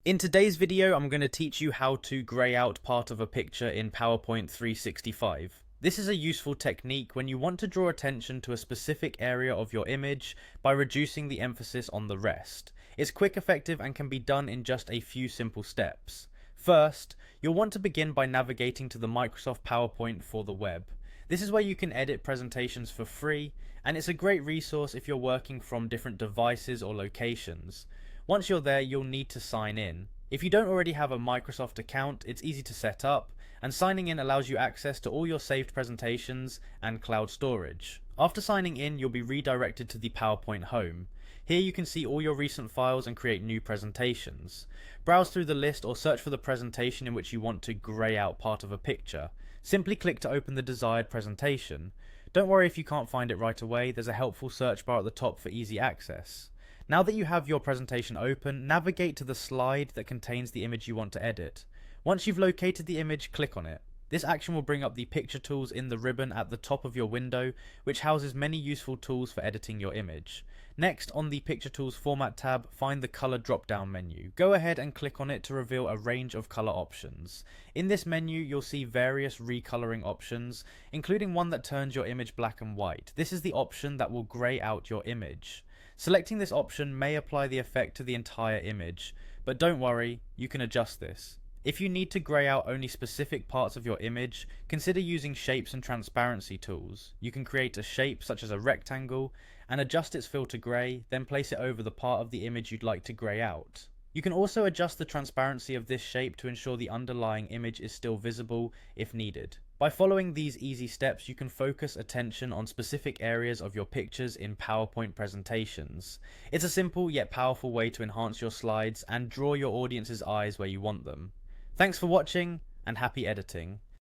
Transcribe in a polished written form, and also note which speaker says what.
Speaker 1: In today's video, I'm going to teach you how to grey out part of a picture in PowerPoint 365. This is a useful technique when you want to draw attention to a specific area of your image by reducing the emphasis on the rest. It's quick, effective, and can be done in just a few simple steps. First, you'll want to begin by navigating to the Microsoft PowerPoint for the web. This is where you can edit presentations for free, and it's a great resource if you're working from different devices or locations. Once you're there, you'll need to sign in. If you don't already have a Microsoft account, it's easy to set up, and signing in allows you access to all your saved presentations and cloud storage. After signing in, you'll be redirected to the PowerPoint home. Here you can see all your recent files and create new presentations. Browse through the list or search for the presentation in which you want to grey out part of a picture. Simply click to open the desired presentation. Don't worry if you can't find it right away, there's a helpful search bar at the top for easy access. Now that you have your presentation open, navigate to the slide that contains the image you want to edit. Once you've located the image, click on it. This action will bring up the picture tools in the ribbon at the top of your window, which houses many useful tools for editing your image. Next, on the Picture Tools Format tab, find the Color drop-down menu. Go ahead and click on it to reveal a range of color options. In this menu, you'll see various recoloring options, including one that turns your image black and white. This is the option that will grey out your image. Selecting this option may apply the effect to the entire image, but don't worry, you can adjust this. If you need to grey out only specific parts of your image, consider using shapes and transparency tools. You can create a shape such as a rectangle and adjust its fill to grey, then place it over the part of the image you'd like to grey out. You can also adjust the transparency of this shape to ensure the underlying image is still visible if needed. By following these easy steps, you can focus attention on specific areas of your pictures in PowerPoint presentations. It's a simple yet powerful way to enhance your slides and draw your audience's eyes where you want them. Thanks for watching, and happy editing.